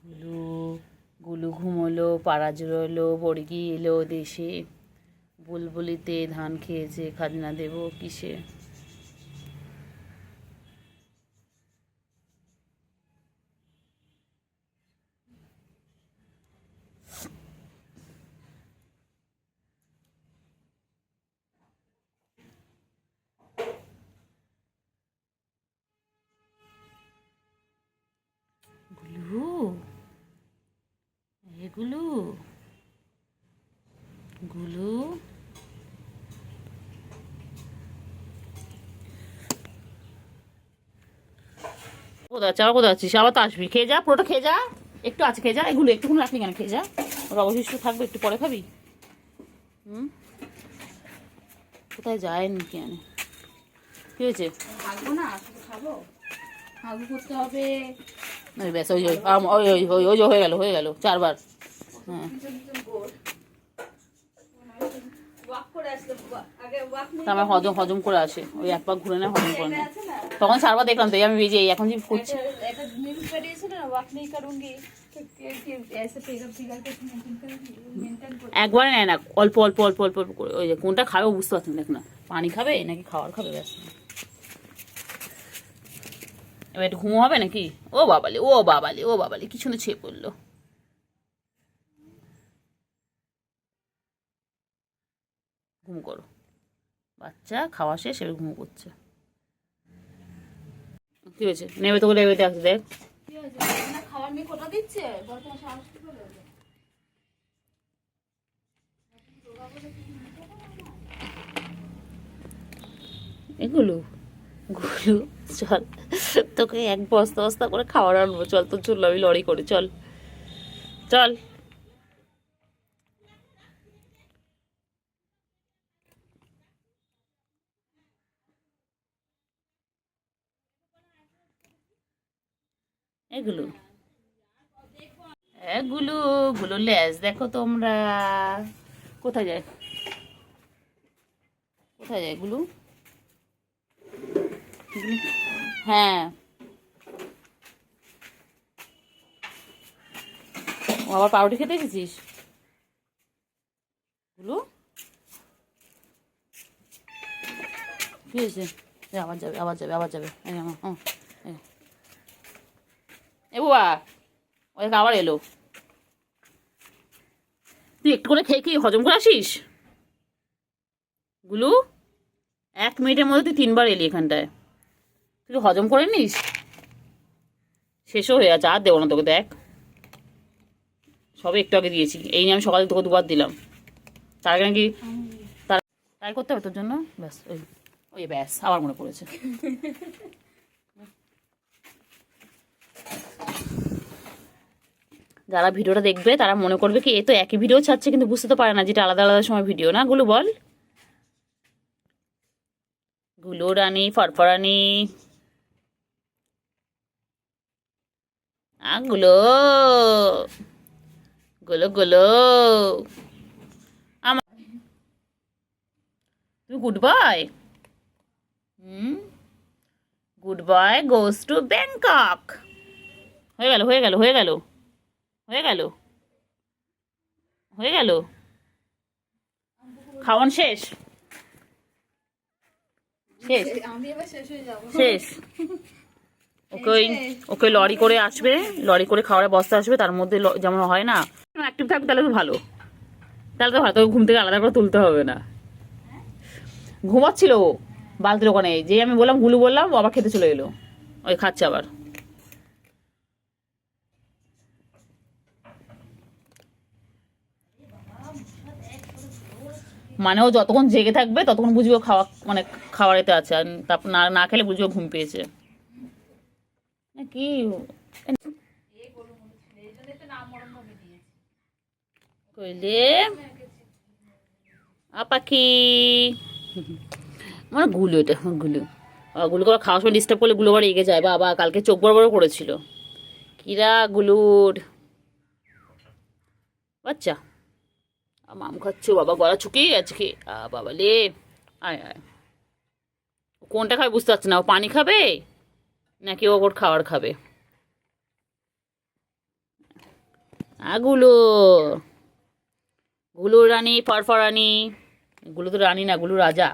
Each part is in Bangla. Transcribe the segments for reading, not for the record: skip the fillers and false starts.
গুলু গুলু ঘুমোলো, পাড়া জুড়োলো, বর্গি এলো দেশে, বুলবুলিতে ধান খেয়েছে, খাজনা দেব কিসে। গুলু, গুলু, গুলু, কোথায় আছিস? আবার কোথায় আছিস? আবার তো আসবি, খেয়ে যা, পুরোটা খেয়ে যা। একটু আছে, খেয়ে যা। এগুলো একটুখানি রাখবি কেন? খেয়ে যা, ওর অবশিষ্ট থাকবে, একটু পরে খাবি। হুম, কোথায় যায় নাকি আনে? কি হয়েছে? থাকবো না, খাবো, হাগু করতে হবে। ব্যাস, ওই ওই ওই ওই ওই ওই যে হয়ে গেল 4 বার। হ্যাঁ, আমার হজম হজম করে আসে, ওই 1 পাক ঘুরে নেয়, হজম করে নেয়। তখন 4 বার দেখলাম, তো আমি বেজে এখন যে করছি। একবারে নেয় না, অল্প অল্প অল্প অল্প অল্প করে। ওই যে কোনটা খাবে বুঝতে পারছেন, দেখ না, পানি খাবে নাকি খাবার খাবে, ব্যাস। এবার একটু ঘুমো হবে নাকি? ও বাবালি, ও বাবালি, ও বাবালি, কিছু না, ছেয়ে পড়লো। ঘুম করো, বাচ্চা খাওয়া শেষ, এবার ঘুম করছে। কি হয়েছে? নেবে তো লেবে দেখতে দেখ। খাবার মেয়ে কোটা দিচ্ছে। এগুলো গুলো, চল তোকে এক বস্তা বস্তা করে খাবার আনবো, চল তো, চল আমি লড়ি করে, চল চল। এগুলো এগুলো গুলো লেজ দেখো তোমরা, কোথায় যায়, কোথায় যায় গুলো? হ্যাঁ, ও আবার পাউরুটি খেতে এসেছিস গুলো? কি হয়েছে? আবার যাবে, আবার যাবে, আবার যাবে। এ বাবা, ওই আবার এলো। তুই একটু করে খেয়ে খেয়ে হজম করে আসিস গুলু। 1 মিনিটের মধ্যে তুই 3 বার এলি এখানটায়, তুই হজম করে নিস। শেষও হয়ে আছে, আর দেবো না তোকে, দেখ সবে একটু আগে দিয়েছি, এই নিয়ে আমি সকালে তোকে 2 বার দিলাম। তার আগে নাকি তাই করতে হবে তোর জন্য, ব্যাস। ওই ওই ব্যাস, আবার মনে পড়েছে। যারা ভিডিওটা দেখবে তারা মনে করবে কি, এ তো একই ভিডিও ছাড়ছে, কিন্তু বুঝতে তো পারে না যেটা আলাদা আলাদা সময় ভিডিও না। গুলো বল, গুলো রানী ফরফরানি, গুলো গুলো গুলো, আমার তুমি good boy. Hmm, good boy goes to Bangkok. হয়ে গেল, হয়ে গেল, হয়ে গেল, হয়ে গেল, হয়ে গেল, খাওয়ান শেষ, শেষ, আমি এবার শেষ হয়ে যাবো। শেষ। ওকে ওই, ওকে লরি করে আসবে, লরি করে খাওয়ার বস্তা আসবে, তার মধ্যে যেমন হয় না, অ্যাক্টিভ থাকবে, তাহলে তো ভালো, তাহলে তো ভালো, তোকে ঘুম থেকে আলাদা করে তুলতে হবে না। ঘুমাচ্ছিল ও বালতির ওখানে, যে আমি বললাম গুলু বললাম, ও আবার খেতে চলে এলো, ওই খাচ্ছে আবার। মানে ও যতক্ষণ জেগে থাকবে ততক্ষণ বুঝবে ও খাওয়া, মানে খাবার এতে আছে, আর তারপর না না খেলে বুঝবে ও ঘুম পেয়েছে কি। কইলে পাখি, মানে গুলো, এটা গুলো, গুলোকে আবার খাওয়ার সময় ডিস্টার্ব করলে গুলো আবার এগে যায়, বাবা কালকে চোখ বড় বড় করেছিল। কিরা গুলুর বাচ্চা, মাম খাচ্ছে, বাবা গলা শুকিয়ে গেছে কি, বাবা লে, আয় আয়। কোনটা খাবে বুঝতে পারছে না, ও পানি খাবে নাকি ও ওর খাবার খাবে। গুলো, গুলো রানী ফরফরানি। গুলো তো রানী না, গুলো রাজা।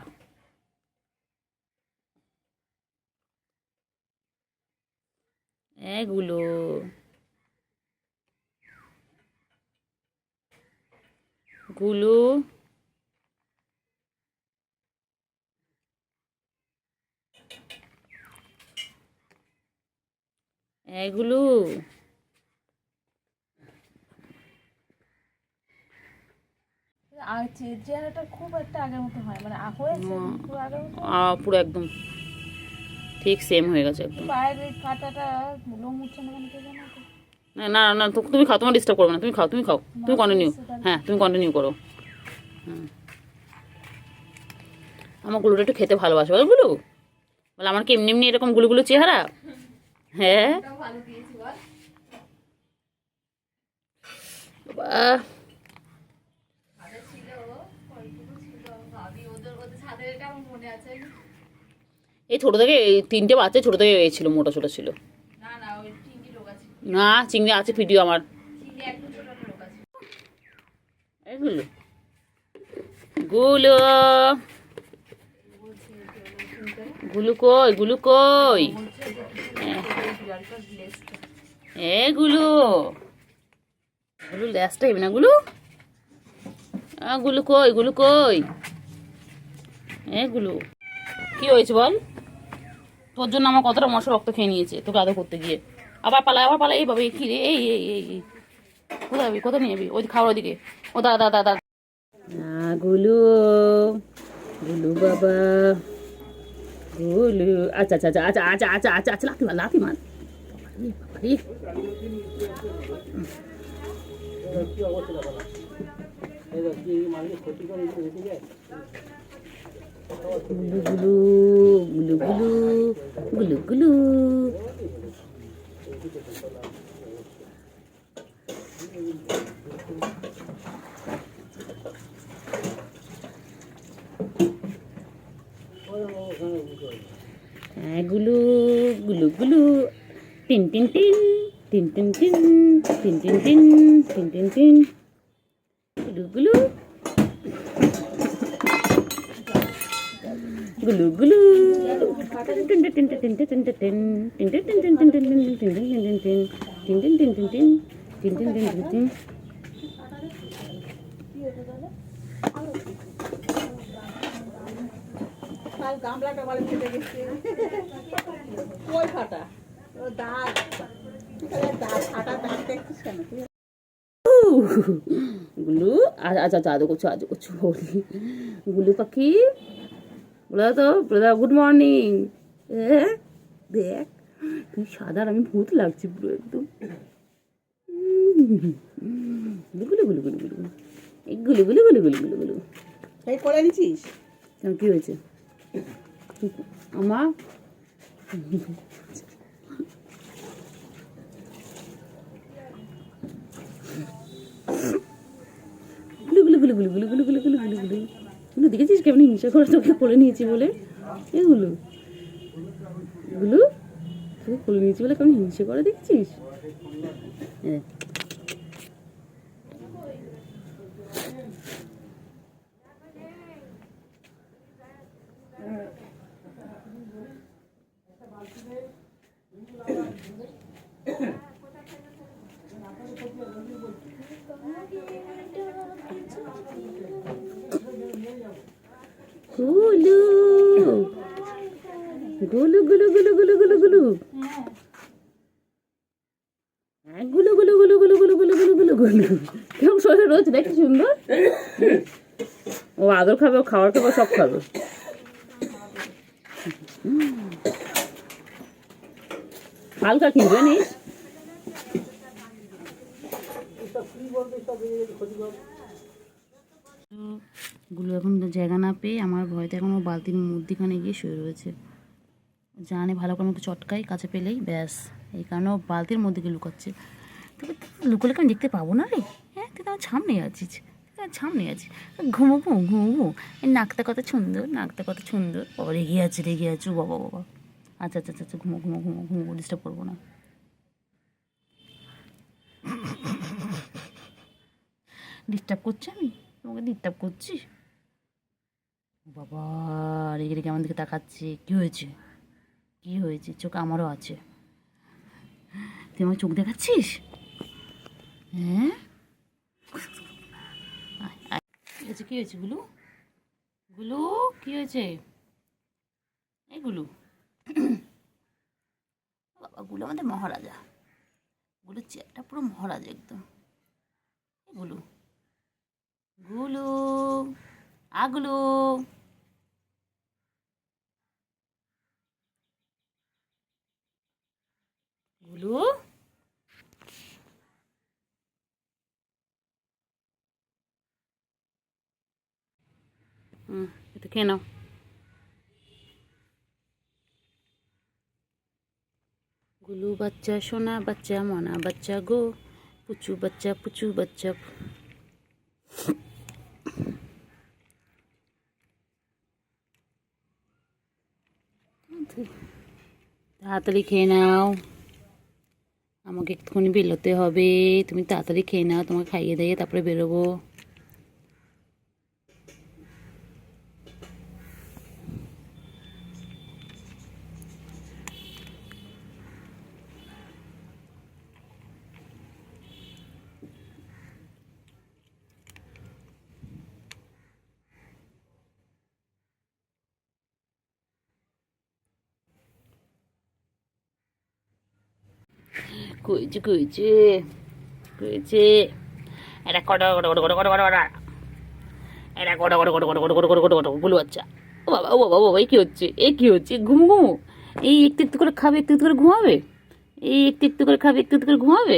গুলো, গুলো, গুলো। আর চেহারাটা খুব একটা আগের মতো হয়, মানে হয়েছে পুরো আগের মতো। পুরো একদম ঠিক সেম হয়ে গেছে একদম। পায়ের এই কাঁটাটা লোম উঠছে না কেন কে জানে তো। না না না, তুমি খাও, তোমার ডিস্টার্ব করবে না, তুমি খাও, তুমি খাও, তুমি কন্টিনিউ। হ্যাঁ, তুমি কন্টিনিউ করো। আমার গুলোটা একটু খেতে ভালোবাসে বলো গুলো, বলে আমার কি এমনি এমনি এরকম গুলুগুলো চেহারা? হ্যাঁ বাবা, এই ছোট থেকে এই 3টে বাচ্চা ছোট থেকে ছিল, মোটা ছোট ছিল। না চিংড়ি আছে, ভিডিও আমার। এগুলো গুলো, গুলো কই, গুলো কই, গুলো, গুলো ল্যাসটা হবে না গুলো। গুলো কই, গুলো কই, গুলো। কি হয়েছে বল? তোর জন্য আমার কতটা মশা রক্ত খেয়ে নিয়েছে তোকে আদর করতে গিয়ে। আবার পালা, আবার পালা, এইভাবে কি রে, এই এই এই এই কোথায় যাবি, কোথায় নিয়ে যাবি? ওই খাওয়ার ওদিকে। ও দাদা দাদা দাদা। গুলু, গুলু বাবা, গুলু। আচ্ছা আচ্ছা আচ্ছা আচ্ছা আচ্ছা আচ্ছা আচ্ছা আচ্ছা, লাথি মার, লাথি মার। বাবারে, গুলু গুলু, গুলু গুলু, গুলু গুলু। গুলু, গুলু গুলু, টিন টিন টিন, টিন টিন টিন, টিন টিন টিন, টিন টিন টিন, গুলু গুলু, গুলু গুলু, টিন টিন টিন টিন টিন টিন টিন, টিন টিন টিন টিন টিন টিন টিন টিন টিন টিন টিন টিন টিন টিন টিন টিন টিন টিন টিন। গামলাটা বলে ফেটে গেছে, কই ফাটা ও দাঁত, দাঁত ফাটা, দাঁত দেখছিস কেন তুই? গুলু, আচ্ছা আচ্ছা, আদৌ করছো, আদৌ করছো বলি। গুলু পাখি, বলে তো, বলে গুড মর্নিং। দেখ তুই সাদা, আমি ভূত লাগছি পুরো একদম। গুলু গুলু গুলু গুলু, এই গুলু গুলু গুলু গুলু গুলু গুলু। এই করে নিছিস কেন, কি হয়েছে আমার? গুলু গুলু গুলু গুলু গুলু গুলু গুলু গুলু গুলু গুলু গুলু। দেখেছিস কেমন হিংসা করে তোকে কোলে নিয়েছি বলে? এগুলো গুলু, তোকে কোলে নিয়েছি বলে কেমন হিংসা করে, দেখছিস? গুলু, গুলু গুলু গুলু গুলু গুলু গুলু, গুলু গুলু গুলু গুলু গুলু গুলু গুলু গুলু গুলু। কেমন শরীরে রয়েছে দেখি, সুন্দর। ও আদর খাবে, ও খাবার খাবে, সব খাবে। হালকা কি জানিস, গুলো এখন জায়গা না পেয়ে আমার ভয়তে এখন ও বালতির মধ্যিখানে গিয়ে শুয়ে রয়েছে। জানে ভালো করে মতো চটকাই কাছে পেলেই ব্যাস, এই কারণে ও বালতির মধ্যে গিয়ে লুকাচ্ছে। তবে লুকোলে কেন দেখতে পাবো না রে? হ্যাঁ, তুই তো আমার সামনে আছিস, সামনে আছিস। ঘুমোবো ঘুমোবো, এই নাকটা কত সুন্দর, নাকটা কত সুন্দর। বাবা রেগে আছে, রেগে আছে, বাবা বাবা। আচ্ছা আচ্ছা আচ্ছা, ঘুমো ঘুমো ঘুমো ঘুমো, ডিস্টার্ব করবো না। ডিস্টার্ব করছি আমি? তোমাকে ডিস্টার্ব করছি? বাবা রেগে রেগে আমার দিকে তাকাচ্ছে। কী হয়েছে? কী হয়েছে? চোখ আমারও আছে। তুই আমার চোখ দেখাচ্ছিস? হ্যাঁ, কী হয়েছে? কী হয়েছে গুলু? গুলু কী হয়েছে? এই গুলু, বাবা গুলো আমাদের মহারাজা। গুলো চেয়ারটা পুরো মহারাজা একদম। গুলু, গুলু, আগুলু, গুলু, এটা খেয়ে নাও। গুলু বাচ্চা, সোনা বাচ্চা, মনা বাচ্চা গো, পুচু বাচ্চা, পুচু বাচ্চা। তাড়াতাড়ি খেয়ে নাও, আমাকে একটুখানি বেরোতে হবে। তুমি তাড়াতাড়ি খেয়ে নাও, তোমাকে খাইয়ে দিয়ে তারপরে বেরোবো। কইছে কইছে কইছে, এটা কট কট কট কট কট কট কট, এটা কট কট কট কট কট কট কট কট কট গুলো বাচ্চা। ও বাবা, ও বাবা, ও বাবা, এই কী হচ্ছে? এই কী হচ্ছে? ঘুমু ঘুমু? এই একটু একটু করে খাবে, একটু একটু করে ঘুমাবে? এই একটু একটু করে খাবে, একটু একটু করে ঘুমাবে?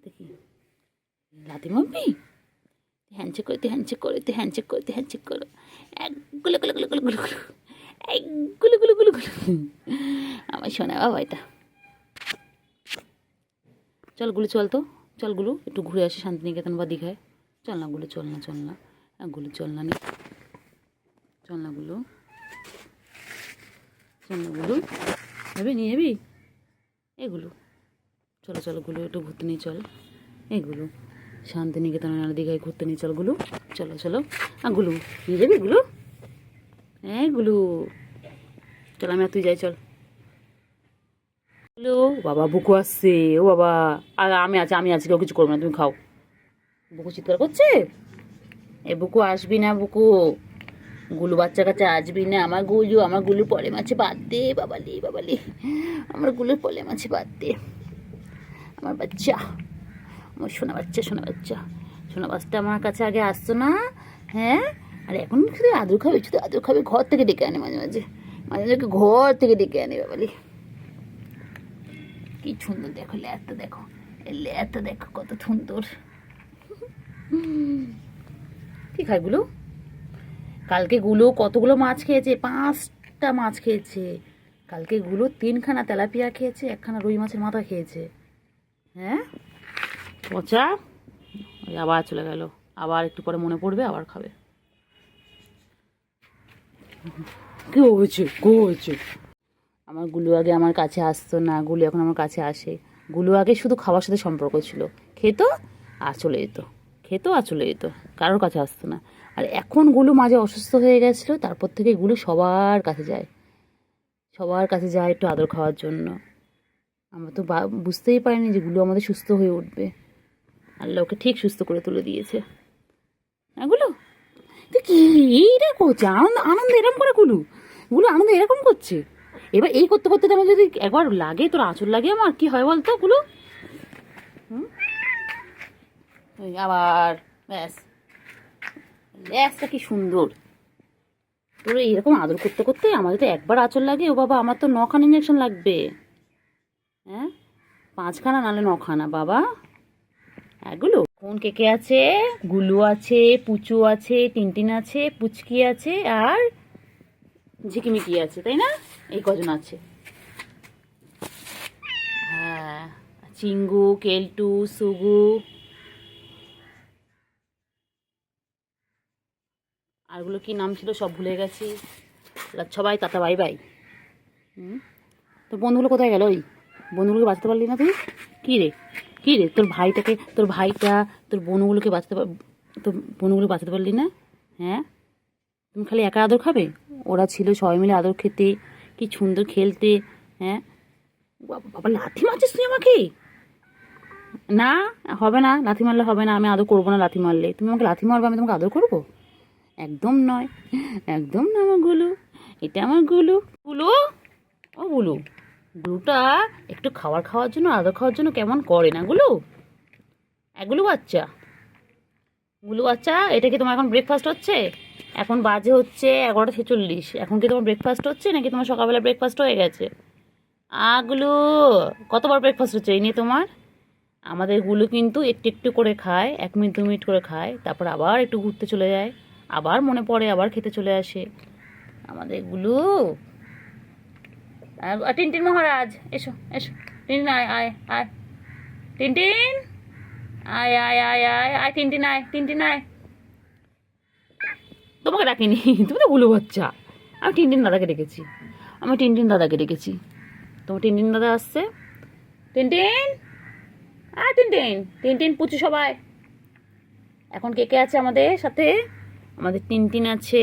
দেখি লাতি মাম্পি, হ্যান্ডশেক করতে হ্যান্ডশেক করতে হ্যান্ডশেক করতে হ্যান্ডশেক করো। এক গুলো গুলো গুলো গুলো গুলো গুলো, এক গুলো গুলো গুলো গুলো। আমার শোনা বাবা এটা। চল গুলো, চল তো, চল গুলো একটু ঘুরে আসি শান্তিনিকেতন বা দীঘায়। চল না গুলো, চল না, চল না, গুলো চল না, চল না গুলো, চল না গুলো, যাবি নিয়ে যাবি এগুলো? চলো চলো গুলো, একটু ঘুরতে নিয়ে চল। এগুলো শান্তিনিকেতন আর দীঘায় ঘুরতে নিয়ে চল গুলো, চলো চলো। গুলো নিয়ে যাবি গুলো? হ্যাঁ গুলো, চল আমি আর তুই যাই, চল। হ্যালো বাবা, বুকু আসছে। ও বাবা, আর আমি আছি, আমি আছি, কেউ কিছু করবো না, তুমি খাও। বুকু চিৎকার করছে। এ বুকু আসবি না বুকু, গুলু বাচ্চা কাছে আসবি না। আমার গুলু, আমার গুলু পলে মাছে বাদ দে বাবালি, বাবালি, আমার গুলুর পলে মাছে বাদ দে। আমার বাচ্চা, আমার সোনা বাচ্চা, সোনা বাচ্চা, সোনা বাচ্চাটা আমার কাছে আগে আসতো না। হ্যাঁ, আর এখন শুধু আদর খাবে, শুধু আদর খাবে। ঘর থেকে ডেকে আনে মাঝে মাঝে, মাঝে মাঝে ঘর থেকে ডেকে আনে বাবালি। কি সুন্দর দেখো লেয়ারটা, দেখো এই লেয়ারটা দেখো কত সুন্দর। কি খায় গুলো? কালকে গুলো কতগুলো মাছ খেয়েছে? 5টা মাছ খেয়েছে কালকে গুলো। 3খানা তেলাপিয়া খেয়েছে, 1খানা রুই মাছের মাথা খেয়েছে। হ্যাঁ পচা। ওই আবার চলে গেল, আবার একটু পরে মনে পড়বে, আবার খাবে। কি হয়েছে? কি হয়েছে? আমার গুলু আগে আমার কাছে আসতো না, গুলু এখন আমার কাছে আসে। গুলু আগে শুধু খাওয়ার সাথে সম্পর্ক ছিল, খেত আর চলে যেত, খেত আর চলে যেত, কারোর কাছে আসতো না। আর এখন গুলু মাঝে অসুস্থ হয়ে গেছিলো, তারপর থেকে গুলু সবার কাছে যায়, সবার কাছে যায় একটু আদর খাওয়ার জন্য। আমরা তো বুঝতেই পারিনি যে গুলু আমাদের সুস্থ হয়ে উঠবে। আল্লাহ ওকে ঠিক সুস্থ করে তুলে দিয়েছে। হ্যাঁ গুলু, তুই কি এইটা করছে? আনন্দ আনন্দ এরকম করে গুলু, গুলু আনন্দ এরকম করছে। এবার এই করতে করতে আমার যদি একবার লাগে, তোর আঁচল লাগে, আমার কি হয় বলতো গুলো? আবার ব্যাস, ব্যাসটা কি সুন্দর। তোর এইরকম আদর করতে করতে আমার যদি একবার আঁচল লাগে, ও বাবা আমার তো 9খানা ইঞ্জেকশন লাগবে। হ্যাঁ, 5খানা নাহলে 9খানা বাবা। এগুলো কোন কে কে আছে? গুলু আছে, পুচু আছে, টিনটিন আছে, পুচকি আছে, আর ঝিকিমিকি আছে, তাই না? এই কজন আছে। হ্যাঁ, চিঙ্গু, কেলটু, সুগু, আরগুলো কি নাম ছিল সব ভুলে গেছি। সবাই টাটা বাই বাই। তো বন্ধুগুলো কোথায় গেল? ওই বন্ধুগুলোকে বাঁচাতে পারলি না তুই? কী রে, কি রে তোর ভাইটা তোর বোনগুলোকে তোর বোনগুলো বাঁচাতে পারলি না? হ্যাঁ, তুমি খালি একা আদর খাবে? ওরা ছিল সবাই মিলে আদর খেতে, কি সুন্দর খেলতে। হ্যাঁ, বাবা লাথি মারছিস তুই আমাকে? না, হবে না, লাথি মারলে হবে না, আমি আদর করবো না। লাথি মারলে তুমি আমাকে লাথি মারবে, আমি তোমাকে আদর করবো? একদম নয়, একদম না আমার গুলু। এটা আমার গুলু। গুলু, ও গুলু, গুলুটা একটু খাওয়ার জন্য, আদর খাওয়ার জন্য কেমন করে না গুলু? গুলু বাচ্চা, গুলু বাচ্চা, এটা কি তোমার এখন ব্রেকফাস্ট হচ্ছে? এখন বাজে হচ্ছে 11:46। এখন কি তোমার ব্রেকফাস্ট হচ্ছে নাকি তোমার সকালবেলা ব্রেকফাস্ট হয়ে গেছে? গুলু, কতবার ব্রেকফাস্ট হচ্ছে এই নিয়ে তোমার? আমাদের গুলু কিন্তু একটু একটু করে খায়, 1 মিনিট 2 মিনিট করে খায়, তারপর আবার একটু ঘুরতে চলে যায়, আবার মনে পড়ে, আবার খেতে চলে আসে আমাদের গুলু। টিনটিন মহারাজ, এসো এসো। টিনটিন আয় আয় আয়, টিনটিন আয় আয় আয় আয় আয়, টিনটিন আয়, টিনটিন আয়। তোমাকে ডাকিনি, তুমি তো গুলু বাচ্চা। আমি টিনটিন দাদাকে ডেকেছি, তোমার টিনটিন দাদা আসছে। টিনটিন, টিনটিন, টিনটিন পুচু সবাই। এখন কে কে আছে আমাদের সাথে? আমাদের টিনটিন আছে,